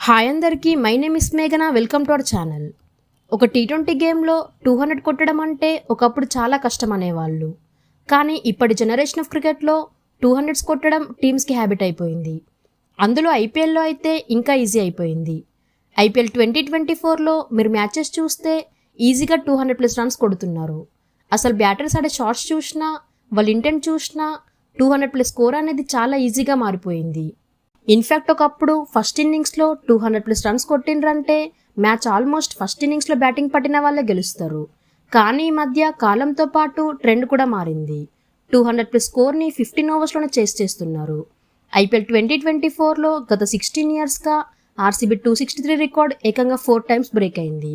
Hi అందరికీ, my name is మేఘనా. Welcome to our channel. ఒక టీ20 గేమ్లో 200 కొట్టడం అంటే ఒకప్పుడు చాలా కష్టం అనేవాళ్ళు. కానీ ఇప్పటి జనరేషన్ ఆఫ్ క్రికెట్లో 200s కొట్టడం టీమ్స్కి హ్యాబిట్ అయిపోయింది. అందులో ఐపీఎల్లో అయితే ఇంకా ఈజీ అయిపోయింది. ఐపీఎల్ 2024లో మీరు మ్యాచెస్ చూస్తే ఈజీగా 200+ రన్స్ కొడుతున్నారు. అసలు బ్యాటర్స్ ఆడే షాట్స్ చూసినా, వాళ్ళ ఇంటెంట్ చూసినా 200+ స్కోర్ అనేది చాలా ఈజీగా మారిపోయింది. ఇన్ఫ్యాక్ట్ ఒకప్పుడు ఫస్ట్ ఇన్నింగ్స్లో 200+ రన్స్ కొట్టిండ్రంటే మ్యాచ్ ఆల్మోస్ట్ ఫస్ట్ ఇన్నింగ్స్లో బ్యాటింగ్ పట్టిన వాళ్ళే గెలుస్తారు. కానీ ఈ మధ్య కాలంతో పాటు ట్రెండ్ కూడా మారింది. 200+ స్కోర్ని 15 ఓవర్స్లోనే చేస్తున్నారు. ఐపీఎల్ 2024లో గత 16 ఇయర్స్గా ఆర్సీబీ 263 రికార్డ్ ఏకంగా 4 టైమ్స్ బ్రేక్ అయింది.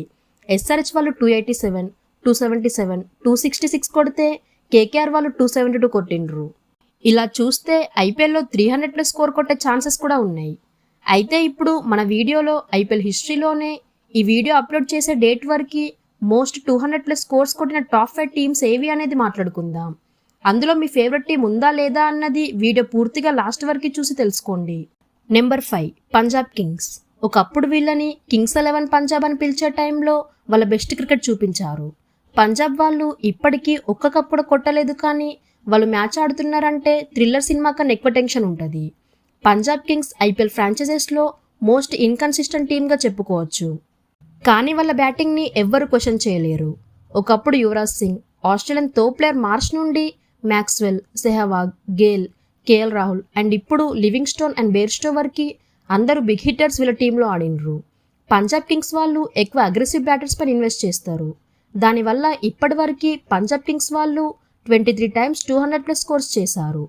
ఎస్ఆర్హెచ్ వాళ్ళు 287, 277, 266 కొడితే కేకేఆర్ వాళ్ళు 272 కొట్టిండ్రు. ఇలా చూస్తే ఐపీఎల్లో 300+ స్కోర్ కొట్టే ఛాన్సెస్ కూడా ఉన్నాయి. అయితే ఇప్పుడు మన వీడియోలో ఐపీఎల్ హిస్టరీలోనే ఈ వీడియో అప్లోడ్ చేసే డేట్ వరకు మోస్ట్ 200+ స్కోర్స్ కొట్టిన టాప్ 5 టీమ్స్ ఏవి అనేది మాట్లాడుకుందాం. అందులో మీ ఫేవరెట్ టీం ఉందా లేదా అన్నది వీడియో పూర్తిగా లాస్ట్ వరకు చూసి తెలుసుకోండి. Number 5 Punjab Kings. ఒకప్పుడు వీళ్ళని కింగ్స్ 11 పంజాబ్ అని పిలిచే టైంలో వాళ్ళ బెస్ట్ క్రికెట్ చూపించారు. పంజాబ్ వాళ్ళు ఇప్పటికీ ఒక్క కప్ కూడా కొట్టలేదు, కానీ వాళ్ళు మ్యాచ్ ఆడుతున్నారంటే థ్రిల్లర్ సినిమా కన్నా ఎక్కువ టెన్షన్ ఉంటుంది. పంజాబ్ కింగ్స్ ఐపీఎల్ ఫ్రాంచైజెస్లో మోస్ట్ ఇన్కన్సిస్టెంట్ టీమ్గా చెప్పుకోవచ్చు. కానీ వాళ్ళ బ్యాటింగ్ని ఎవ్వరు క్వశ్చన్ చేయలేరు. ఒకప్పుడు యువరాజ్ సింగ్, ఆస్ట్రేలియన్ తో ప్లేయర్ మార్ష్ నుండి Maxwell, Sehwag, Gayle, KL Rahul and ఇప్పుడు లివింగ్స్టోన్ అండ్ బేర్స్టో వరకు అందరూ బిగ్ హిట్టర్స్ వీళ్ళ టీంలో ఆడినరు. పంజాబ్ కింగ్స్ వాళ్ళు ఎక్కువ అగ్రెసివ్ బ్యాటర్స్ పైన ఇన్వెస్ట్ చేస్తారు. దానివల్ల ఇప్పటి వరకు పంజాబ్ కింగ్స్ వాళ్ళు 23 టైమ్స్ 200+ స్కోర్స్ చేశారు.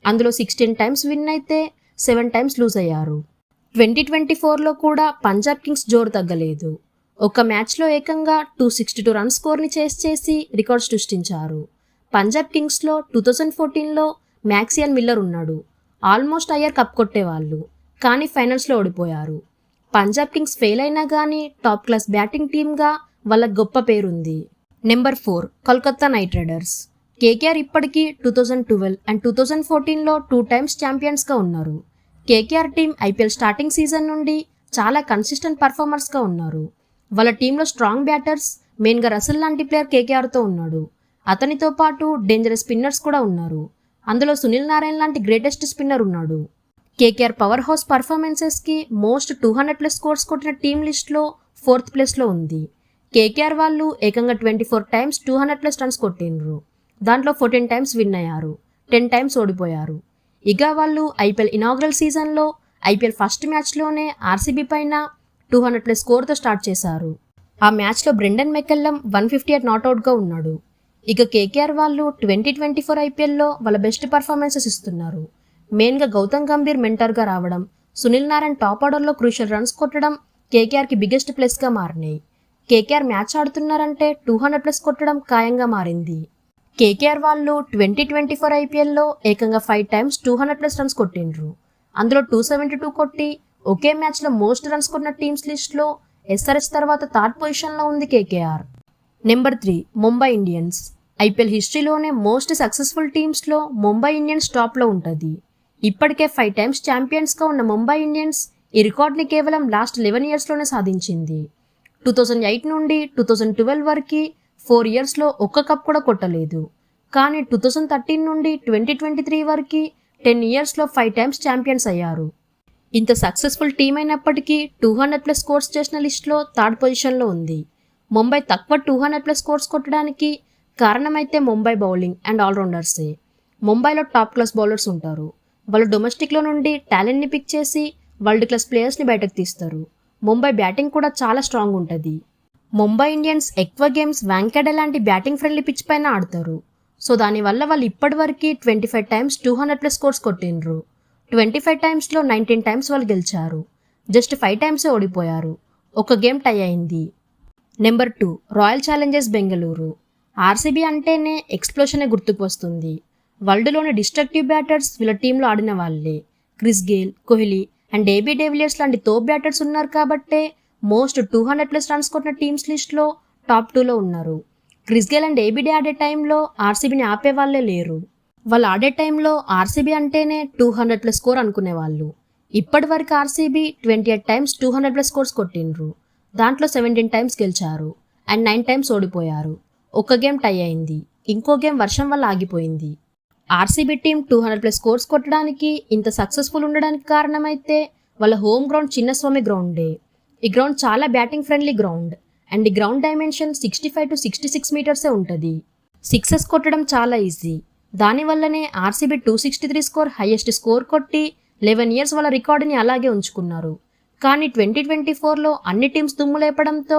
అందులో 16 టైమ్స్ విన్ అయితే 7 టైమ్స్ లూజ్ అయ్యారు. 2024లో కూడా పంజాబ్ కింగ్స్ జోరు తగ్గలేదు. ఒక మ్యాచ్లో ఏకంగా 262 రన్స్ స్కోర్ని చేసి రికార్డ్ సృష్టించారు. పంజాబ్ కింగ్స్లో 2014లో మ్యాక్సియన్ మిల్లర్ ఉన్నాడు. ఆల్మోస్ట్ అయ్యార్ కప్ కొట్టేవాళ్ళు, కానీ ఫైనల్స్లో ఓడిపోయారు. పంజాబ్ కింగ్స్ ఫెయిల్ అయినా కానీ టాప్ క్లాస్ బ్యాటింగ్ టీమ్గా వాళ్ళ గొప్ప పేరుంది. Number 4 Kolkata night riders. KKR ఇప్పటికీ 2012 అండ్ 2014లో 2 టైమ్స్ ఛాంపియన్స్గా ఉన్నారు. KKR team IPL starting season నుండి చాలా కన్సిస్టెంట్ పర్ఫార్మర్స్గా ఉన్నారు. వాళ్ళ టీంలో స్ట్రాంగ్ బ్యాటర్స్, మెయిన్గా రసల్ లాంటి ప్లేయర్ కేకేఆర్తో ఉన్నాడు. అతనితో పాటు డేంజరస్ స్పిన్నర్స్ కూడా ఉన్నారు. అందులో సునీల్ నారాయణ్ లాంటి గ్రేటెస్ట్ స్పిన్నర్ ఉన్నాడు. కేకేఆర్ పవర్ హౌస్ పర్ఫార్మెన్సెస్కి మోస్ట్ 200+ స్కోర్స్ కొట్టిన టీం లిస్ట్లో 4th ప్లేస్లో ఉంది. కేకేఆర్ వాళ్ళు ఏకంగా 24 టైమ్స్ 200+ రన్స్ కొట్టిండ్రు. దాంట్లో 14 టైమ్స్ విన్ అయ్యారు, 10 టైమ్స్ ఓడిపోయారు. ఇక వాళ్ళు ఐపీఎల్ ఇనాగ్రల్ సీజన్లో ఐపీఎల్ ఫస్ట్ మ్యాచ్లోనే ఆర్సీబీ పైన 200+ స్కోర్తో స్టార్ట్ చేశారు. ఆ మ్యాచ్లో బ్రెండన్ మెకెల్లం 158 నాట్అవుట్గా ఉన్నాడు. ఇక కేకేఆర్ వాళ్ళు 2024 ఐపీఎల్లో వాళ్ళ బెస్ట్ పర్ఫార్మెన్సెస్ ఇస్తున్నారు. మెయిన్గా గౌతమ్ గంభీర్ మెంటర్గా రావడం, సునీల్ నారాయణ్ టాప్ ఆర్డర్లో క్రూషియల్ రన్స్ కొట్టడం కేకేఆర్కి బిగ్గెస్ట్ ప్లస్గా మారినాయి. కేకేఆర్ మ్యాచ్ ఆడుతున్నారంటే 200+ కొట్టడం ఖాయంగా మారింది. కేకేఆర్ వాళ్ళు 2024 ఐపీఎల్లో ఏకంగా 5 టైమ్స్ 200+ రన్స్ కొట్టిండ్రు. అందులో 272 కొట్టి ఒకే మ్యాచ్లో మోస్ట్ రన్స్ కొట్టిన టీమ్స్ లిస్ట్లో ఎస్ఆర్హెచ్ తర్వాత 3rd పొజిషన్లో ఉంది KKR. Number 3 Mumbai Indians. IPL హిస్టరీలోనే మోస్ట్ సక్సెస్ఫుల్ టీమ్స్లో ముంబై ఇండియన్స్ టాప్లో ఉంటుంది. ఇప్పటికే 5 టైమ్స్ ఛాంపియన్స్గా ఉన్న ముంబై ఇండియన్స్ ఈ రికార్డ్ని కేవలం లాస్ట్ 11 ఇయర్స్లోనే సాధించింది. 2008 నుండి 2012 వరకు 4 ఇయర్స్లో ఒక్క కప్ కూడా కొట్టలేదు. కానీ 2013 నుండి 2023 వరకు 10 ఇయర్స్లో 5 టైమ్స్ ఛాంపియన్స్ అయ్యారు. ఇంత సక్సెస్ఫుల్ టీం అయినప్పటికీ 200+ స్కోర్స్ చేసిన లిస్ట్లో 3rd పొజిషన్లో ఉంది. ముంబై తక్కువ 200+ స్కోర్స్ కొట్టడానికి కారణమైతే ముంబై బౌలింగ్ అండ్ ఆల్రౌండర్సే. ముంబైలో టాప్ క్లాస్ బౌలర్స్ ఉంటారు. వాళ్ళు డొమెస్టిక్లో నుండి టాలెంట్ని పిక్ చేసి వరల్డ్ క్లాస్ ప్లేయర్స్ని బయటకు తీస్తారు. ముంబై బ్యాటింగ్ కూడా చాలా స్ట్రాంగ్ ఉంటుంది. ముంబై ఇండియన్స్ ఎక్కువ గేమ్స్ వాంకేడే లాంటి బ్యాటింగ్ ఫ్రెండ్లీ పిచ్ పైన ఆడతారు. సో దానివల్ల వాళ్ళు ఇప్పటివరకు 25 టైమ్స్ 200+ స్కోర్స్ కొట్టిండ్రు. 25 టైమ్స్లో 19 టైమ్స్ వాళ్ళు గెలిచారు. జస్ట్ 5 టైమ్సే ఓడిపోయారు. ఒక గేమ్ టై అయింది. Number 2 royal Challengers Bengaluru. RCB అంటేనే ఎక్స్ప్లోషనే గుర్తుకు వస్తుంది. వరల్డ్లోని డిస్ట్రక్టివ్ బ్యాటర్స్ వీళ్ళ టీంలో ఆడిన వాళ్ళే. Chris Gayle, Kohli and AB de Villiers లాంటి తోప్ బ్యాటర్స్ ఉన్నారు కాబట్టే మోస్ట్ 200+ రన్స్ కొట్టిన టీమ్స్ లిస్ట్లో టాప్ 2లో ఉన్నారు. క్రిస్ గేల్ అండ్ ఏబీడే ఆడే టైంలో ఆర్సీబీని ఆపేవాళ్లే లేరు. వాళ్ళు ఆడే టైంలో ఆర్సీబీ అంటేనే 200+ స్కోర్ అనుకునేవాళ్ళు. ఇప్పటి వరకు ఆర్సీబీ 28 టైమ్స్ 200+ స్కోర్స్ కొట్టిండ్రు. దాంట్లో 17 టైమ్స్ గెలిచారు అండ్ 9 టైమ్స్ ఓడిపోయారు. ఒక గేమ్ టై అయింది, ఇంకో గేమ్ వర్షం వల్ల ఆగిపోయింది. ఆర్సీబీ టీం 200+ స్కోర్స్ కొట్టడానికి ఇంత సక్సెస్ఫుల్ ఉండడానికి కారణమైతే వాళ్ళ హోమ్ గ్రౌండ్ చిన్నస్వామి గ్రౌండే. ఈ గ్రౌండ్ చాలా బ్యాటింగ్ ఫ్రెండ్లీ గ్రౌండ్ అండ్ ఈ గ్రౌండ్ డైమెన్షన్ 65 to 66 మీటర్సే ఉంటుంది. సిక్సెస్ కొట్టడం చాలా ఈజీ. దానివల్లనే ఆర్సీబీ 263 స్కోర్ హైయెస్ట్ స్కోర్ కొట్టి 11 ఇయర్స్ వాళ్ళ రికార్డుని అలాగే ఉంచుకున్నారు. కానీ 2024లో అన్ని టీమ్స్ దుమ్ము లేపడంతో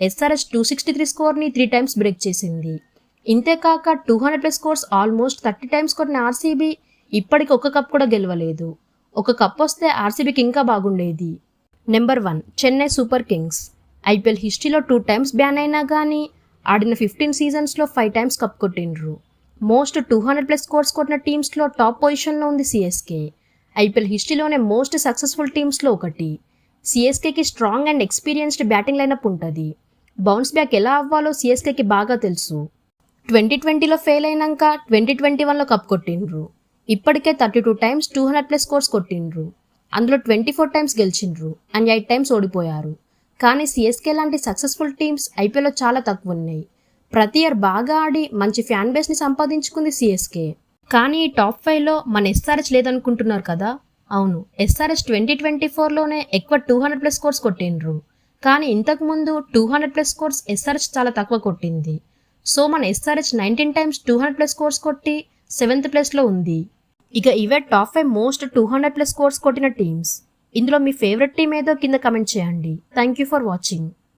ఎస్ఆర్హెచ్ 263 స్కోర్ని 3 టైమ్స్ బ్రేక్ చేసింది. ఇంతేకాక 200+ స్కోర్స్ ఆల్మోస్ట్ 30 టైమ్స్ కొట్టిన ఆర్సీబీ ఇప్పటికి ఒక కప్ కూడా గెలవలేదు. ఒక కప్ వస్తే ఆర్సీబీకి ఇంకా బాగుండేది. Number 1 Chennai Super Kings. IPL హిస్టరీలో 2 టైమ్స్ బ్యాన్ అయినా కానీ ఆడిన 15 సీజన్స్లో 5 టైమ్స్ కప్ కొట్టిండ్రు. మోస్ట్ 200+ స్కోర్స్ కొట్టిన టీమ్స్లో టాప్ పొజిషన్లో ఉంది సిఎస్కే. ఐపీఎల్ హిస్టరీలోనే మోస్ట్ సక్సెస్ఫుల్ టీమ్స్లో ఒకటి. సిఎస్కేకి strong and experienced batting lineup ఉంటుంది. బౌన్స్ బ్యాక్ ఎలా అవ్వాలో సిఎస్కేకి బాగా తెలుసు. 2020లో ఫెయిల్ అయినాక 2021లో కప్ కొట్టిండ్రు. ఇప్పటికే 32 టైమ్స్ 200+ స్కోర్స్ కొట్టిండ్రు. అందులో 24 టైమ్స్ గెలిచిండ్రు అండ్ 8 టైమ్స్ ఓడిపోయారు. కానీ సిఎస్కే లాంటి సక్సెస్ఫుల్ టీమ్స్ ఐపీఎల్లో చాలా తక్కువ ఉన్నాయి. ప్రతి ఇయర్ బాగా ఆడి మంచి ఫ్యాన్ బేస్ని సంపాదించుకుంది సిఎస్కే. కానీ ఈ టాప్ 5లో మన ఎస్ఆర్హెచ్ లేదనుకుంటున్నారు కదా? అవును, ఎస్ఆర్హెచ్ 2024లోనే ఎక్కువ 200+ స్కోర్స్ కొట్టిండ్రు. కానీ ఇంతకుముందు 200+ స్కోర్స్ ఎస్ఆర్హెచ్ చాలా తక్కువ కొట్టింది. సో మన ఎస్ఆర్హెచ్ 19 టైమ్స్ 200+ స్కోర్స్ కొట్టి 7th ప్లేస్లో ఉంది. ఇక ఇవే టాప్ 5 మోస్ట్ 200+ స్కోర్స్ కొట్టిన టీమ్స్. ఇందులో మీ ఫేవరెట్ టీం ఏదో కింద కమెంట్ చేయండి. Thank you for watching.